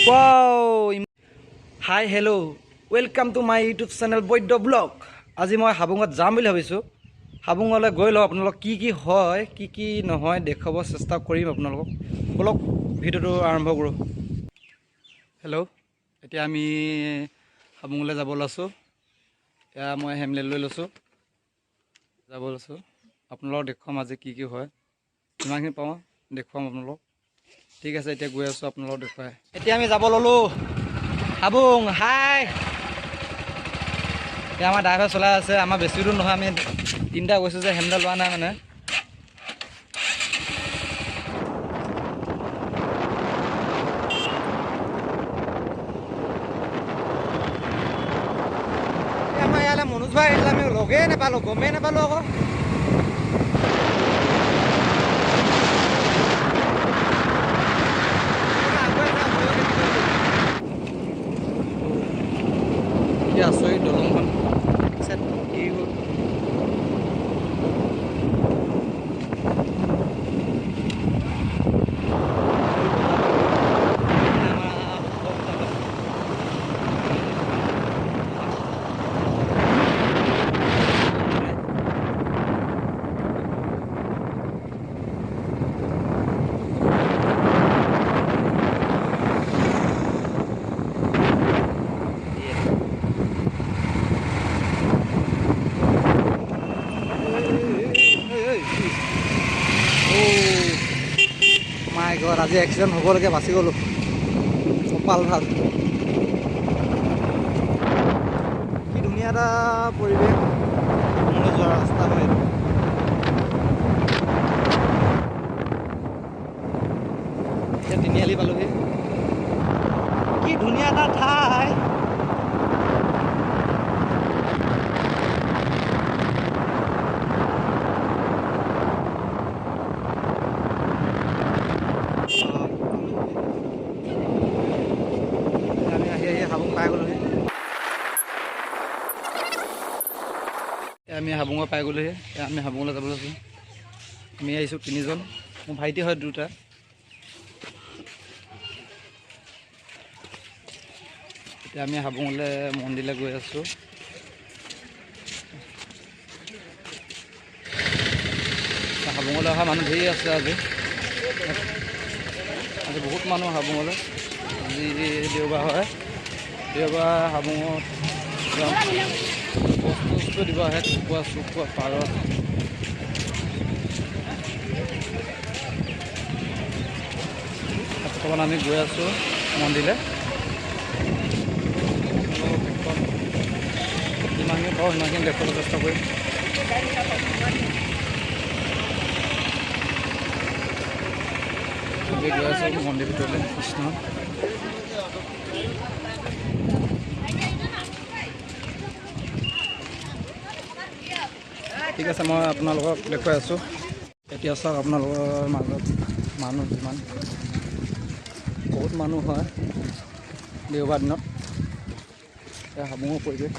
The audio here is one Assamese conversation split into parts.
Wow! Hi, hello. Welcome to my YouTube channel Boydo Vlog. আজি মই হাবুঙত যাম বুলি ভাবিছোঁ। হাবুঙলৈ গৈ লওঁ আপোনালোক কি হয় কি নহয় দেখাব চেষ্টা কৰিম আপোনালোকক। বলক ভিডিঅ'টো আৰম্ভ কৰোঁ। হেল্ল'। এতিয়া আমি হাবুঙলৈ যাব লৈছোঁ। এতিয়া মই হেমলেট লৈ লৈছোঁ। যাব লৈছোঁ। আপোনালোকক দেখুৱাম আজি কি হয়। যিমানখিনি পাওঁ দেখুৱাম আপোনালোকক। ঠিক আছে এতিয়া গৈ আছোঁ আপোনালোকক দেখুৱাই। এতিয়া আমি যাব ল'লোঁ হাবুং। হাই। এতিয়া আমাৰ ড্ৰাইভাৰ চলাই আছে। আমাৰ বেছি দূৰ নহয়, আমি তিনিটা গৈছোঁ যে হেমলেট লোৱা নাই মানে। আমাৰ ইয়ালৈ মনোজ ভাই আহিছিলে, আমি লগেই নাপালোঁ, গমেই নাপালোঁ আকৌ। কি আচৰিত দলংখন কি হ'ল। মাই গড, আজি এক্সিডেণ্ট হ'বলৈকে বাচি গ'লোঁ। কপাল ভাল। কি ধুনীয়া এটা পৰিৱেশ যোৱা ৰাস্তা হয়। এতিয়া তিনিআলি পালোহি। কি ধুনীয়া এটা ঠাই। হাবুং পাই গ'লোহি। আমি হাবুঙত পাই গ'লোহি। আমি হাবুঙলৈ যাব লৈছোঁ। আমি আহিছোঁ তিনিজন, মোৰ ভাইটি হয় দুটা। এতিয়া আমি হাবুঙলৈ মন্দিৰলৈ গৈ আছোঁ। হাবুঙলৈ অহা মানুহ ধেৰ আছে আজি বহুত মানুহ হাবুঙলৈ। আজি দেওবাৰ হয়। দেওবাৰ হাবুঙত বস্তু দিব আহে, কুকুৰা চুকুৰা পাৰ। বৰ্তমান আমি গৈ আছোঁ মন্দিৰলৈ। যিমানখিনি পাওঁ সিমানখিনি দেখুৱাবলৈ চেষ্টা কৰিম। গৈ আছোঁ মন্দিৰ ভিতৰলৈ। কৃষ্ণ ঠিক আছে, মই আপোনালোকক দেখুৱাই আছোঁ। এতিয়া চাওক আপোনালোকৰ মাজত মানুহ যিমান, বহুত মানুহ হয় দেওবাৰ দিনত। এতিয়া হাবুঙৰ পৰিৱেশ।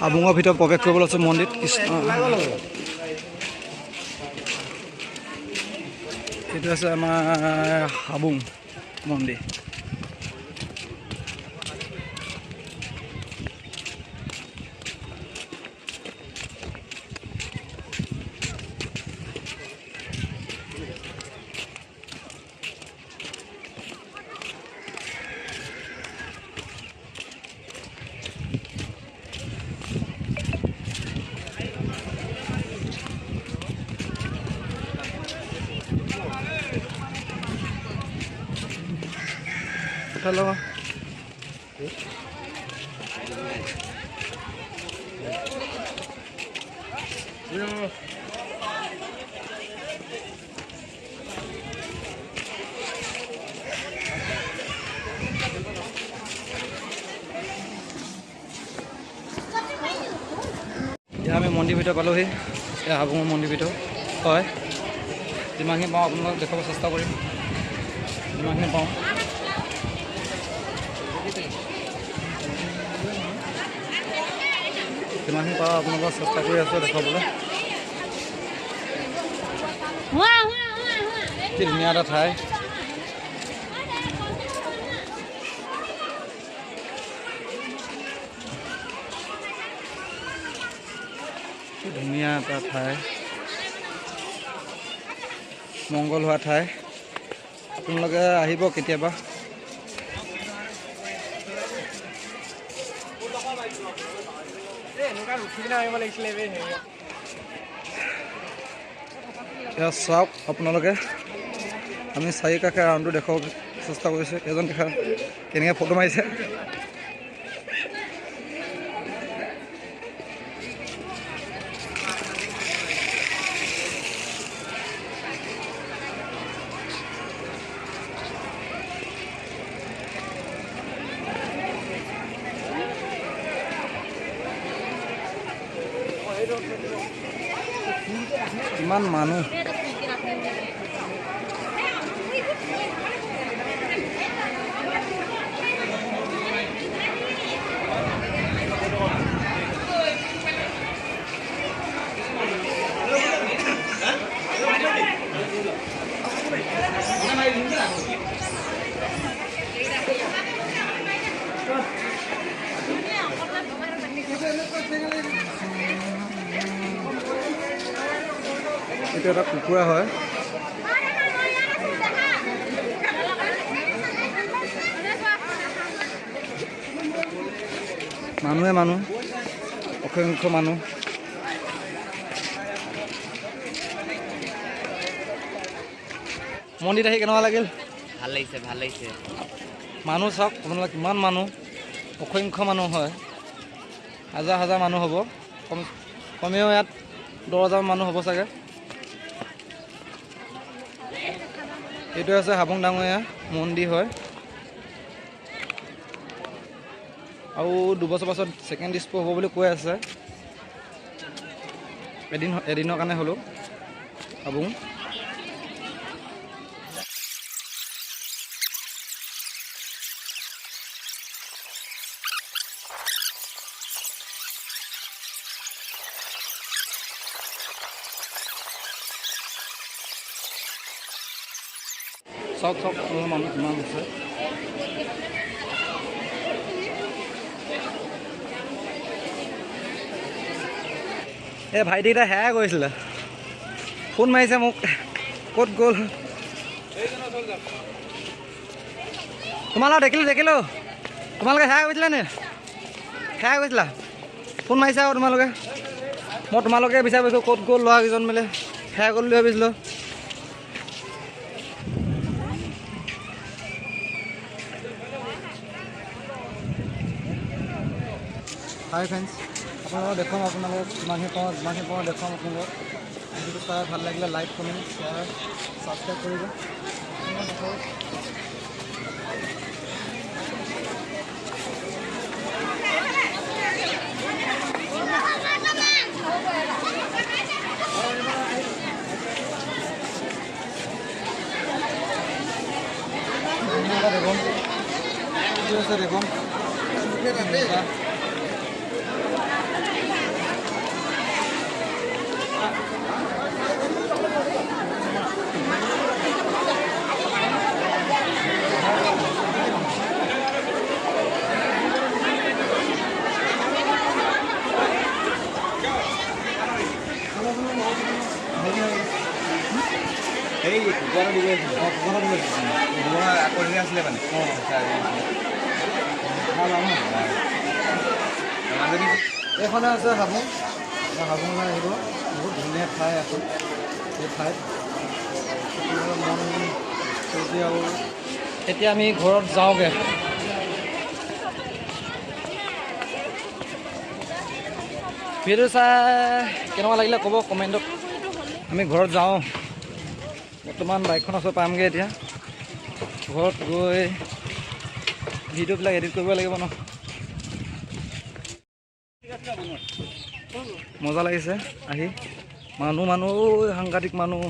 হাবুঙৰ ভিতৰত প্ৰৱেশ কৰিবলৈ লৈছোঁ মন্দিৰত। কৃষ্ণ এইটো আছে আমাৰ হাবুং মন্দিৰ। এইফালে এতিয়া আমি মন্দিৰ ভিতৰ পালোহি। এয়া হাবুঙৰ মন্দিৰ ভিতৰ হয়। যিমানখিনি পাওঁ আপোনালোকক দেখাব চেষ্টা কৰিম, যিমানখিনি পাওঁ। যিমানখিনি পাওঁ আপোনালোকক চেষ্টা কৰি আছোঁ দেখাবলৈ। কি ধুনীয়া এটা ঠাই। কি ধুনীয়া এটা ঠাই, মংগল হোৱা ঠাই। আপোনালোকে আহিব কেতিয়াবা। এয়া চাওক আপোনালোকে, আমি চাৰিকাষে ৰাউণ্ডটো দেখাব চেষ্টা কৰিছোঁ। এজন দেখা কেনেকৈ ফটো মাৰিছে। কিমান মানুহ, এইটো এটা কুকুৰা হয়। মানুহে মানুহ, অসংখ্য মানুহ। মন্দিৰত আহি কেনেকুৱা লাগিল? ভাল লাগিছে, ভাল লাগিছে। মানুহ চাওক আপোনালোকে, কিমান মানুহ, অসংখ্য মানুহ হয়। হাজাৰ হাজাৰ মানুহ হ'ব, কমেও ইয়াত 10,000 মানুহ হ'ব চাগে। এইটো আছে হাবুং ডাঙৰীয়া মন্দিৰ হয়। আৰু 2 বছৰ পাছত ছেকেণ্ড ডিস্পো হ'ব বুলি কৈ আছে। এদিনৰ কাৰণে হ'লেও হাবুং। চাওক চাওক মানুহ কিমান আছে। এই ভাইটিকেইটা হেৰাই গৈছিলে, ফোন মাৰিছে মোক, ক'ত গ'ল? তোমালোক দেখিলোঁ তোমালোকে হেৰাই গৈছিলা নে? হেৰাই গৈছিলা, ফোন মাৰিছা আৰু তোমালোকে। মই তোমালোকে বিচাৰি পাইছোঁ, ক'ত গ'ল ল'ৰাকেইজন বোলে, হেৰাই গ'ল বুলি ভাবিছিলোঁ। হাই ফ্ৰেণ্ডছ, আপোনালোকক দেখুৱাম, আপোনালোকক যিমানখিনি পাওঁ দেখুৱাম আপোনালোকক। ভিডিঅ'টো চাই ভাল লাগিলে লাইক, কমেণ্ট, শ্বেয়াৰ, ছাবস্ক্ৰাইব কৰিব। দেখুন এই কুকুৰা দিব আকৌ আছিলে মানে এইখনে আছে হাবুং, হাবুঙলৈ আহিব। বহুত ধুনীয়া ঠাই এখন, এই ঠাইত মন ফূৰ্তি আৰু এতিয়া আমি ঘৰত যাওঁগৈ। ভিডিঅ' চাই কেনেকুৱা লাগিলে ক'ব কমেণ্টত। আমি ঘৰত যাওঁ, বৰ্তমান বাইকখন ওচৰত পামগৈ। এতিয়া ঘৰত গৈ ভিডিঅ'বিলাক এডিট কৰিব লাগিব ন। মজা লাগিছে আহি, মানুহ সাংঘাতিক মানুহ।